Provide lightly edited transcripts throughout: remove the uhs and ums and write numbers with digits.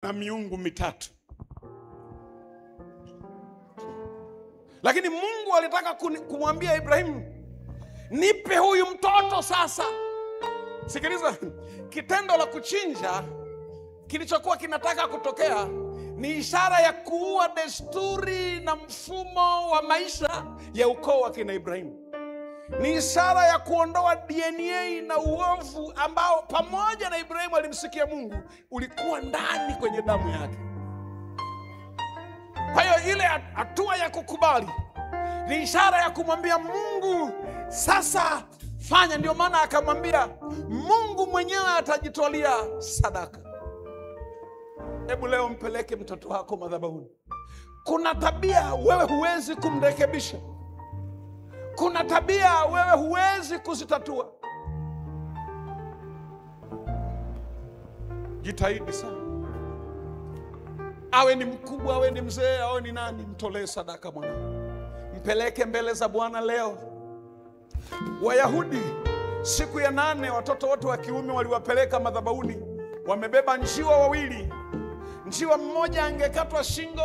na miungu mitatu. Lakini Mungu alitaka kumwambia Ibrahimu, nipe huyu mtoto sasa. Sikiliza, kitendo la kuchinja kilichokuwa kinataka kutokea ni ishara ya kuua desturi na mfumo wa maisha ya ukoo wa kina Ibrahimu. Ni ishara ya kuondoa DNA na uovu ambao pamoja na Ibrahimu alimsikia Mungu ulikuwa ndani kwenye damu yake. Kwa hiyo ile hatua ya kukubali ni ishara ya kumwambia Mungu, sasa fanya. Ndio maana akamwambia Mungu mwenyewe atajitwalia sadaka. Hebu leo mpeleke mtoto wako madhabahuni. Kuna tabia wewe huwezi kumrekebisha. Kuna tabia wewe huwezi kuzitatua. Jitahidi sana. Awe ni mkubwa, awe ni mzee, awe ni nani, mtolee sadaka mwanao. Mpeleke mbele za Bwana leo. Wayahudi siku ya 8 watoto wote wa kiume waliwapeleka madhabahuni. Wamebeba njiwa wawili. Njiwa mmoja angekatwa shingo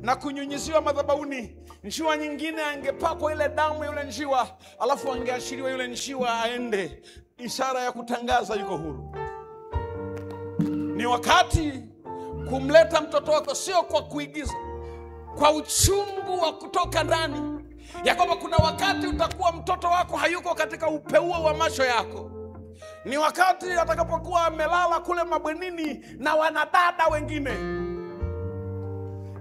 na kunyunyiziwa madhabahuni. Njiwa nyingine angepakwa ile damu yule njiwa, alafu angeashiriwa yule njiwa aende, ishara ya kutangaza yuko huru. Ni wakati kumleta mtoto wako, sio kwa kuigiza, kwa uchungu wa kutoka ndani, ya kwamba kuna wakati utakuwa mtoto wako hayuko katika upeuo wa macho yako. Ni wakati atakapokuwa amelala kule mabwenini na wanadada wengine.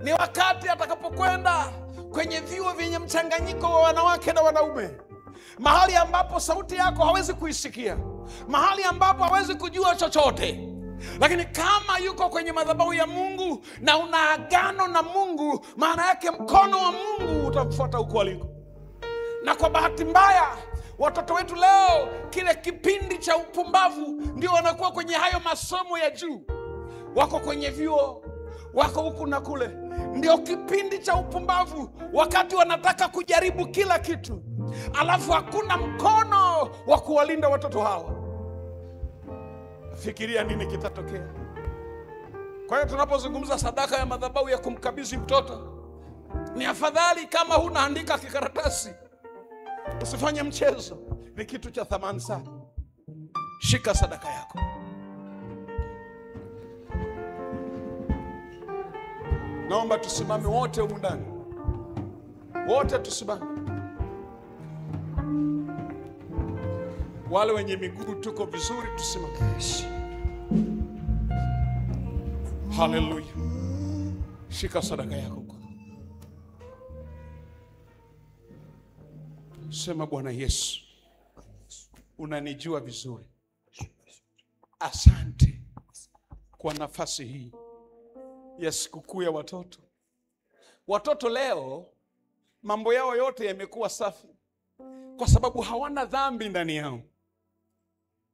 Ni wakati atakapokwenda kwenye vyuo vyenye mchanganyiko wa wanawake na wanaume, mahali ambapo sauti yako hawezi kuisikia, mahali ambapo hawezi kujua chochote. Lakini kama yuko kwenye madhabahu ya Mungu na una agano na Mungu, maana yake mkono wa Mungu utamfuata huko aliko. Na kwa bahati mbaya watoto wetu leo, kile kipindi cha upumbavu, ndio wanakuwa kwenye hayo masomo ya juu. Wako kwenye vyuo, wako huku na kule. Ndio kipindi cha upumbavu, wakati wanataka kujaribu kila kitu, alafu hakuna mkono wa kuwalinda watoto hawa. Fikiria nini kitatokea. Kwa hiyo tunapozungumza sadaka ya madhabahu ya kumkabidhi mtoto, ni afadhali kama hunaandika kikaratasi. Usifanye mchezo, ni kitu cha thamani sana. Shika sadaka yako. Naomba tusimame wote humu ndani. Wote tusimame. Wale wenye miguu tuko vizuri, tusimame. Haleluya. Shika sadaka yako. Sema, Bwana Yesu, unanijua vizuri. Asante kwa nafasi hii ya sikukuu ya watoto. Watoto leo mambo yao yote yamekuwa safi kwa sababu hawana dhambi ndani yao.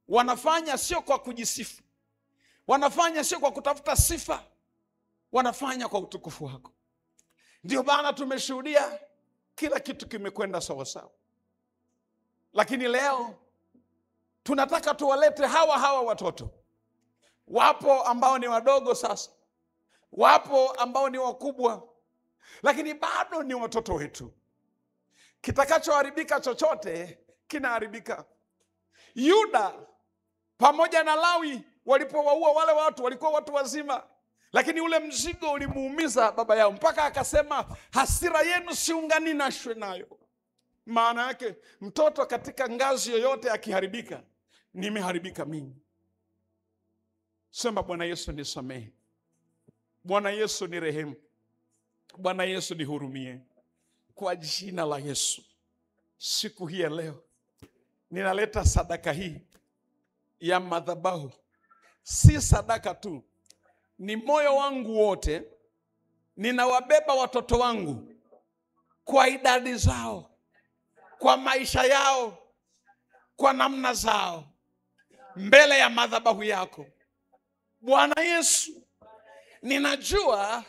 Wanafanya sio kwa kujisifu, wanafanya sio kwa kutafuta sifa, wanafanya kwa utukufu wako. Ndio maana tumeshuhudia kila kitu kimekwenda sawa sawa. Lakini leo tunataka tuwalete hawa watoto. Wapo ambao ni wadogo sasa, wapo ambao ni wakubwa, lakini bado ni watoto wetu. Kitakachoharibika chochote kinaharibika. Yuda pamoja na Lawi walipowaua wale watu, walikuwa watu wazima, lakini ule mzigo ulimuumiza baba yao mpaka akasema, hasira yenu siunganishwe nayo. Maana yake mtoto katika ngazi yoyote akiharibika, nimeharibika mimi. Sema, Bwana Yesu nisamehe. Bwana Yesu ni rehemu. Bwana Yesu nihurumie. Kwa jina la Yesu, siku hii ya leo ninaleta sadaka hii ya madhabahu. Si sadaka tu, ni moyo wangu wote. Ninawabeba watoto wangu kwa idadi zao, kwa maisha yao, kwa namna zao, mbele ya madhabahu yako. Bwana Yesu, ninajua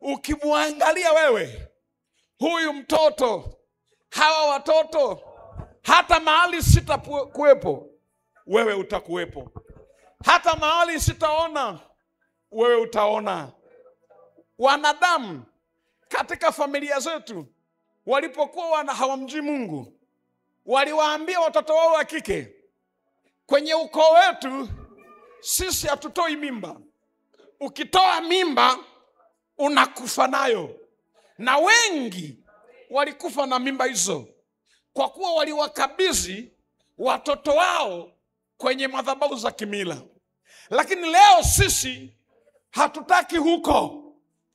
ukimwangalia wewe huyu mtoto, hawa watoto, hata mahali sitakuwepo, wewe utakuwepo. Hata mahali sitaona, wewe utaona. Wanadamu katika familia zetu walipokuwa hawamjui Mungu, waliwaambia watoto wao wa kike, kwenye ukoo wetu sisi hatutoi mimba. Ukitoa mimba unakufa nayo. Na wengi walikufa na mimba hizo kwa kuwa waliwakabidhi watoto wao kwenye madhabahu za kimila. Lakini leo sisi hatutaki huko.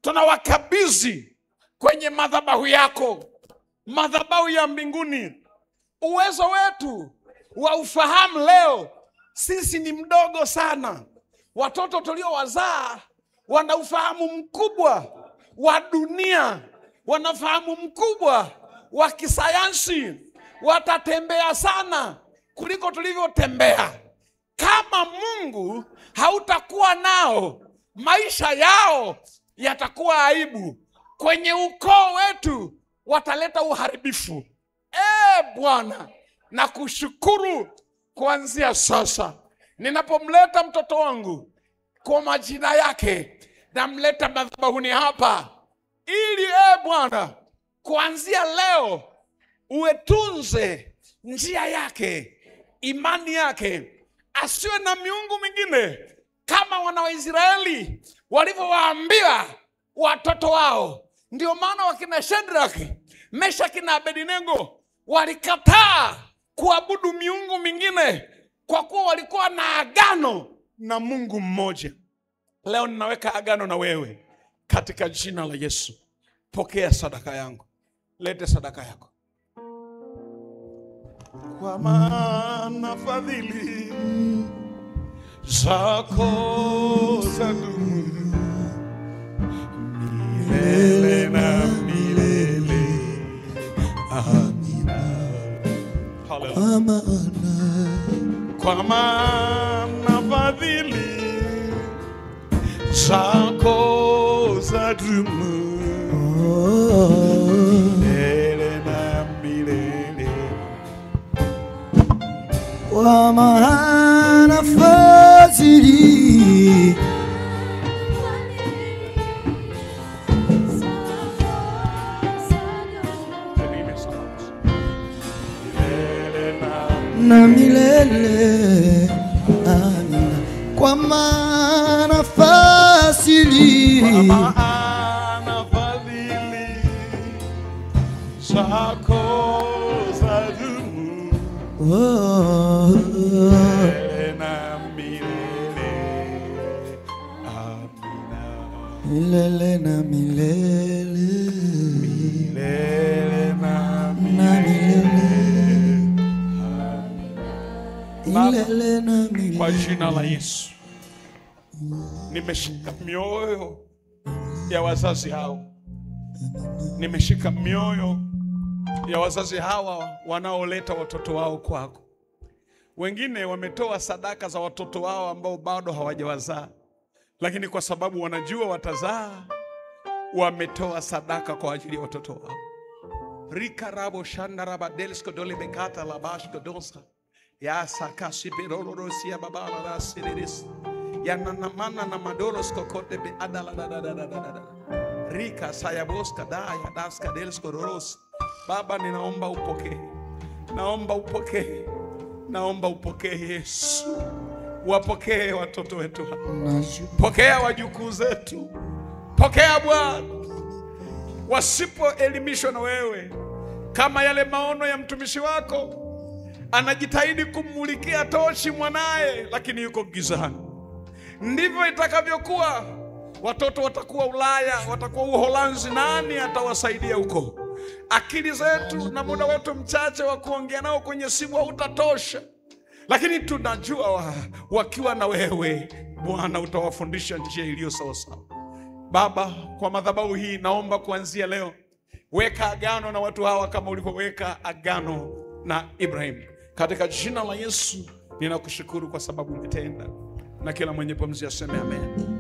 Tunawakabidhi kwenye madhabahu yako, madhabahu ya mbinguni. Uwezo wetu wa ufahamu leo sisi ni mdogo sana. Watoto tuliowazaa wana ufahamu mkubwa wa dunia, wana ufahamu mkubwa wa kisayansi. Watatembea sana kuliko tulivyotembea. Kama Mungu hautakuwa nao, maisha yao yatakuwa aibu. Kwenye ukoo wetu wataleta uharibifu. Bwana, nakushukuru kuanzia sasa. Ninapomleta mtoto wangu kwa majina yake, namleta madhabahuni hapa, ili Bwana, kuanzia leo uetunze njia yake, imani yake, asiwe na miungu mingine kama wana wa Israeli walivyowaambia watoto wao. Ndio maana wakina Shadraki, Meshaki na Abednego walikataa kuabudu miungu mingine, kwa kuwa walikuwa na agano na Mungu mmoja. Leo ninaweka agano na wewe katika jina la Yesu. Pokea sadaka yangu. Lete sadaka yako. Kwa maana fadhili zako zadumu milele na milele. Amina. Haleluya. Kwa maana fadhili zako zadumu milele na milele. Kwa maana fadhili na milele. Amina. Kwa maana fadhili zako zadumu milele na milele. Amina. Milele na milele. Milele na milele. Milele na milele. Kwa jina la Yesu, nimeshika mioyo ya wazazi hao. Nimeshika mioyo ya wazazi hawa wanaoleta watoto wao kwako. Wengine wametoa sadaka za watoto wao ambao bado hawajawazaa, lakini kwa sababu wanajua watazaa, wametoa sadaka kwa ajili ya watoto wao. Rikarabo shandaraba delsko dole bekata labashko dosa ya sakasi berolorosia babala la siris ya nanamana na madolos kokote be adala rika sayaboska daya daska delsko roros. Baba, ninaomba upokee, naomba upokee, naomba upokee Yesu. Wapokee watoto wetu, pokea wajukuu zetu, pokea Bwana. Wasipoelimishwa na wewe, kama yale maono ya mtumishi wako, anajitahidi kumulikia tochi mwanae lakini yuko gizani, ndivyo itakavyokuwa. Watoto watakuwa Ulaya, watakuwa Uholanzi, nani atawasaidia huko? Akili zetu na muda wetu mchache wa kuongea nao kwenye simu hautatosha, lakini tunajua wakiwa na wewe Bwana utawafundisha njia iliyo sawa sawa. Baba, kwa madhabahu hii naomba kuanzia leo, weka agano na watu hawa kama ulivyoweka agano na Ibrahim. Katika jina la Yesu ninakushukuru kwa sababu umetenda, na kila mwenye pumzi aseme amen.